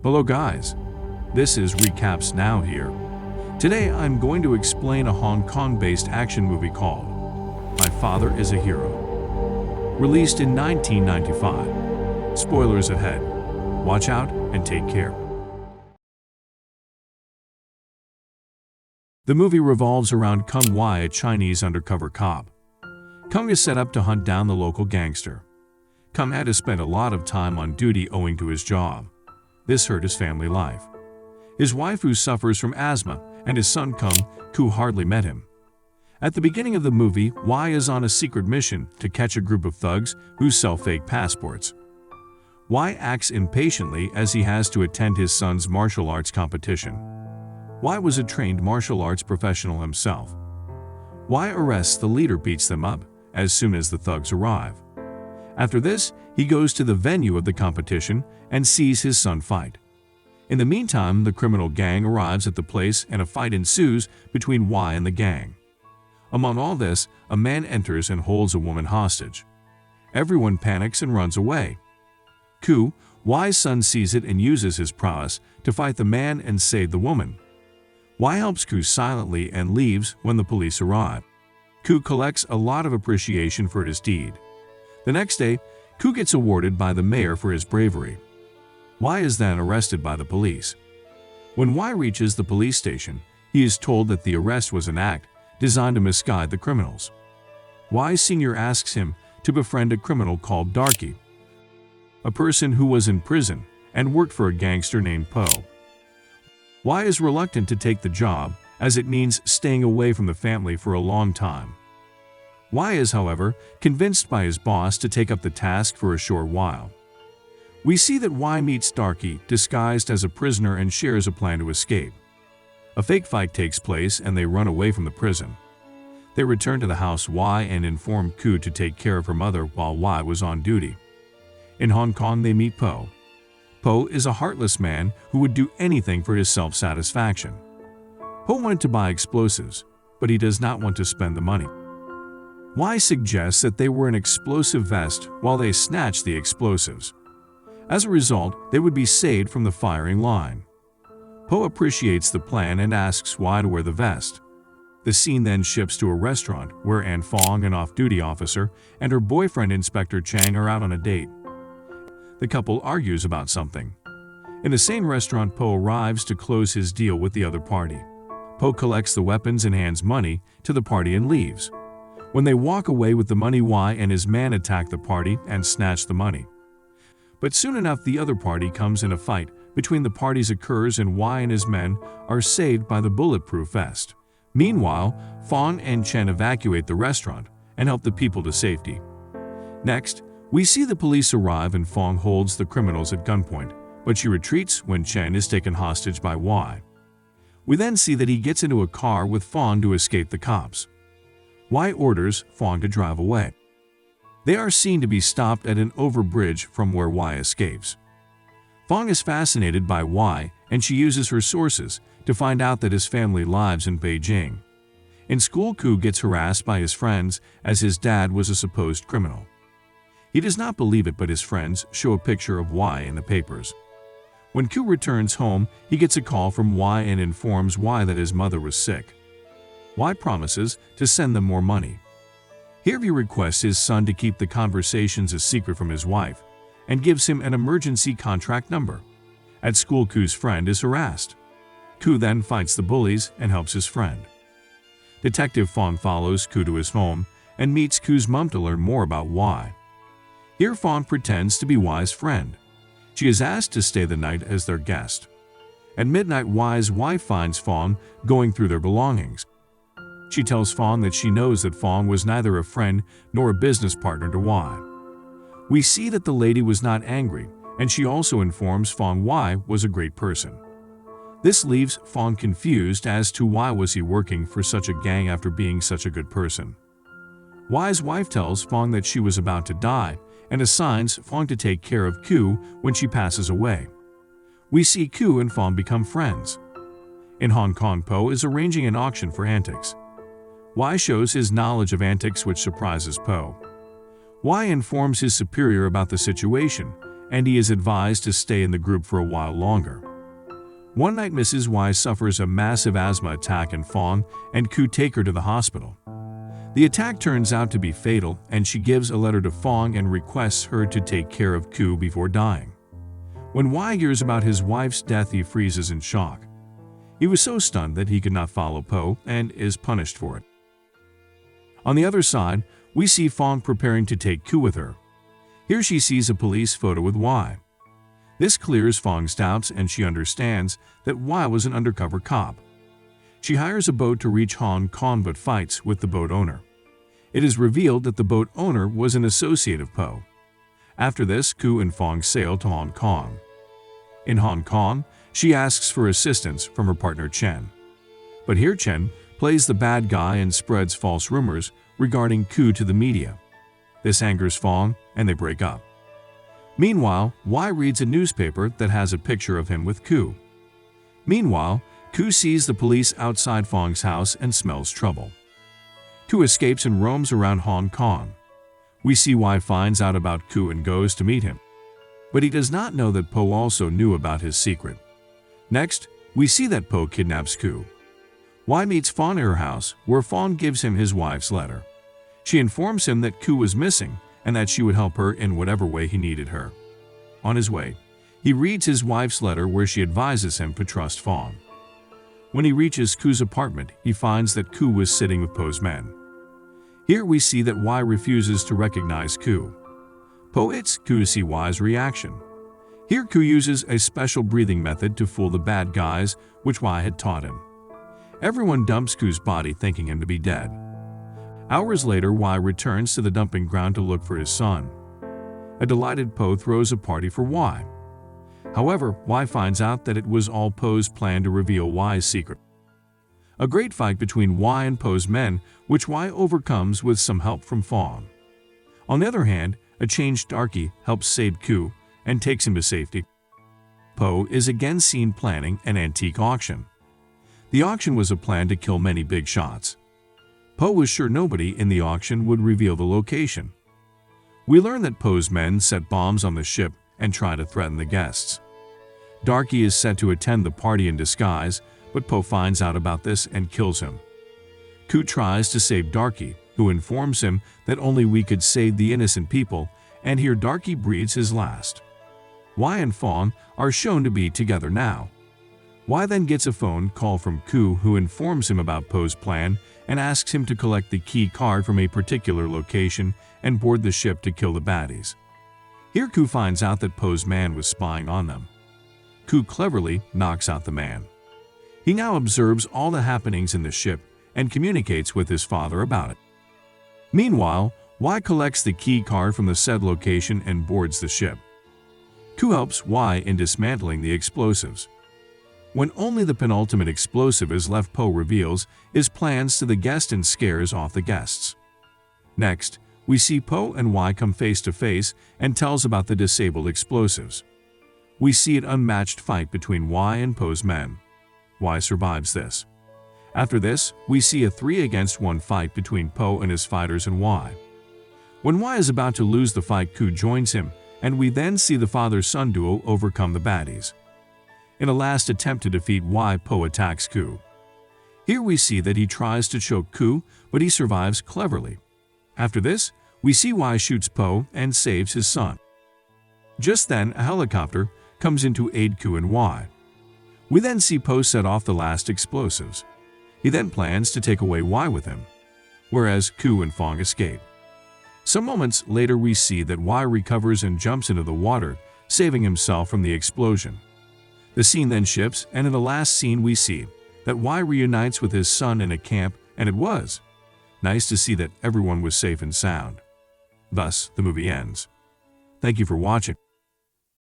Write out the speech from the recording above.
Hello guys, this is Recapz Now here. Today I'm going to explain a Hong Kong-based action movie called My Father is a Hero. Released in 1995. Spoilers ahead. Watch out and take care. The movie revolves around Kung Wei, a Chinese undercover cop. Kung is set up to hunt down the local gangster. Kung had to spend a lot of time on duty owing to his job. This hurt his family life. His wife, who suffers from asthma, and his son Kung, who hardly met him. At the beginning of the movie, Wei is on a secret mission to catch a group of thugs who sell fake passports. Wei acts impatiently as he has to attend his son's martial arts competition. Wei was a trained martial arts professional himself. Wei arrests the leader, beats them up as soon as the thugs arrive. After this, he goes to the venue of the competition and sees his son fight. In the meantime, the criminal gang arrives at the place and a fight ensues between Wei and the gang. Among all this, a man enters and holds a woman hostage. Everyone panics and runs away. Ku, Wei's son, sees it and uses his prowess to fight the man and save the woman. Wei helps Ku silently and leaves when the police arrive. Ku collects a lot of appreciation for his deed. The next day, Ku gets awarded by the mayor for his bravery. Wei is then arrested by the police. When Wei reaches the police station, he is told that the arrest was an act designed to misguide the criminals. Wei Sr. asks him to befriend a criminal called Darky, a person who was in prison and worked for a gangster named Po. Wei is reluctant to take the job as it means staying away from the family for a long time. Wei is, however, convinced by his boss to take up the task for a short while. We see that Wei meets Darky disguised as a prisoner and shares a plan to escape. A fake fight takes place and they run away from the prison. They return to the house Wei and inform Ku to take care of her mother while Wei was on duty. In Hong Kong, they meet Po. Po is a heartless man who would do anything for his self-satisfaction. Po wanted to buy explosives, but he does not want to spend the money. Wei suggests that they wear an explosive vest while they snatch the explosives. As a result, they would be saved from the firing line. Po appreciates the plan and asks Wei to wear the vest. The scene then shifts to a restaurant where Anne Fong, an off-duty officer, and her boyfriend Inspector Chang are out on a date. The couple argues about something. In the same restaurant, Po arrives to close his deal with the other party. Po collects the weapons and hands money to the party and leaves. When they walk away with the money, Wei and his man attack the party and snatch the money. But soon enough, the other party comes and a fight between the parties occurs and Wei and his men are saved by the bulletproof vest. Meanwhile, Fong and Chen evacuate the restaurant and help the people to safety. Next, we see the police arrive and Fong holds the criminals at gunpoint, but she retreats when Chen is taken hostage by Wei. We then see that he gets into a car with Fong to escape the cops. Wei orders Fong to drive away. They are seen to be stopped at an overbridge from where Wei escapes. Fong is fascinated by Wei and she uses her sources to find out that his family lives in Beijing. In school, Ku gets harassed by his friends as his dad was a supposed criminal. He does not believe it, but his friends show a picture of Wei in the papers. When Ku returns home, he gets a call from Wei and informs Wei that his mother was sick. Wei promises to send them more money. Here he requests his son to keep the conversations a secret from his wife and gives him an emergency contract number. At school, Ku's friend is harassed. Ku then fights the bullies and helps his friend. Detective Fong follows Ku to his home and meets Ku's mom to learn more about Wei. Here Fong pretends to be Wei's friend. She is asked to stay the night as their guest. At midnight, Wei's wife finds Fong going through their belongings. She tells Fong that she knows that Fong was neither a friend nor a business partner to Wei. We see that the lady was not angry, and she also informs Fong Wei was a great person. This leaves Fong confused as to why was he working for such a gang after being such a good person. Wei's wife tells Fong that she was about to die and assigns Fong to take care of Ku when she passes away. We see Ku and Fong become friends. In Hong Kong, Po is arranging an auction for antiques. Wei shows his knowledge of antiques, which surprises Po. Wei informs his superior about the situation and he is advised to stay in the group for a while longer. One night Mrs. Y suffers a massive asthma attack and Fong and Ku take her to the hospital. The attack turns out to be fatal, and she gives a letter to Fong and requests her to take care of Ku before dying. When Y hears about his wife's death, he freezes in shock. He was so stunned that he could not follow Po and is punished for it. On the other side, we see Fong preparing to take Ku with her. Here she sees a police photo with Y. This clears Fong's doubts, and she understands that Y was an undercover cop. She hires a boat to reach Hong Kong but fights with the boat owner. It is revealed that the boat owner was an associate of Po. After this, Ku and Fong sail to Hong Kong. In Hong Kong, she asks for assistance from her partner Chen. But here Chen plays the bad guy and spreads false rumors regarding Ku to the media. This angers Fong, and they break up. Meanwhile, Y reads a newspaper that has a picture of him with Ku. Meanwhile, Ku sees the police outside Fong's house and smells trouble. Ku escapes and roams around Hong Kong. We see Y finds out about Ku and goes to meet him. But he does not know that Po also knew about his secret. Next, we see that Po kidnaps Ku. Y meets Fong at her house, where Fong gives him his wife's letter. She informs him that Ku was missing and that she would help her in whatever way he needed her. On his way, he reads his wife's letter where she advises him to trust Fong. When he reaches Ku's apartment, he finds that Ku was sitting with Po's men. Here we see that Y refuses to recognize Ku. Po hits Ku to see Y's reaction. Here Ku uses a special breathing method to fool the bad guys, which Y had taught him. Everyone dumps Ku's body, thinking him to be dead. Hours later, Y returns to the dumping ground to look for his son. A delighted Po throws a party for Y. However, Y finds out that it was all Po's plan to reveal Y's secret. A great fight between Y and Po's men, which Y overcomes with some help from Fong. On the other hand, a changed darky helps save Ku and takes him to safety. Po is again seen planning an antique auction. The auction was a plan to kill many big shots. Po was sure nobody in the auction would reveal the location. We learn that Po's men set bombs on the ship and try to threaten the guests. Darky is set to attend the party in disguise, but Po finds out about this and kills him. Ku tries to save Darky, who informs him that only we could save the innocent people, and here Darky breathes his last. Y and Fong are shown to be together now. Y then gets a phone call from Ku, who informs him about Po's plan and asks him to collect the key card from a particular location and board the ship to kill the baddies. Here Ku finds out that Po's man was spying on them. Ku cleverly knocks out the man. He now observes all the happenings in the ship and communicates with his father about it. Meanwhile, Y collects the key card from the said location and boards the ship. Ku helps Y in dismantling the explosives. When only the penultimate explosive is left, Po reveals his plans to the guest and scares off the guests. Next, we see Po and Y come face to face and tells about the disabled explosives. We see an unmatched fight between Y and Po's men. Y survives this. After this, we see a 3-against-1 fight between Po and his fighters and Y. When Y is about to lose the fight, Ku joins him, and we then see the father-son duo overcome the baddies. In a last attempt to defeat Y, Po attacks Ku. Here we see that he tries to choke Ku, but he survives cleverly. After this, we see Y shoots Po and saves his son. Just then, a helicopter comes in to aid Ku and Y. We then see Po set off the last explosives. He then plans to take away Y with him, whereas Ku and Fong escape. Some moments later, we see that Y recovers and jumps into the water, saving himself from the explosion. The scene then shifts, and in the last scene we see that Y reunites with his son in a camp, and it was nice to see that everyone was safe and sound. Thus, the movie ends. Thank you for watching.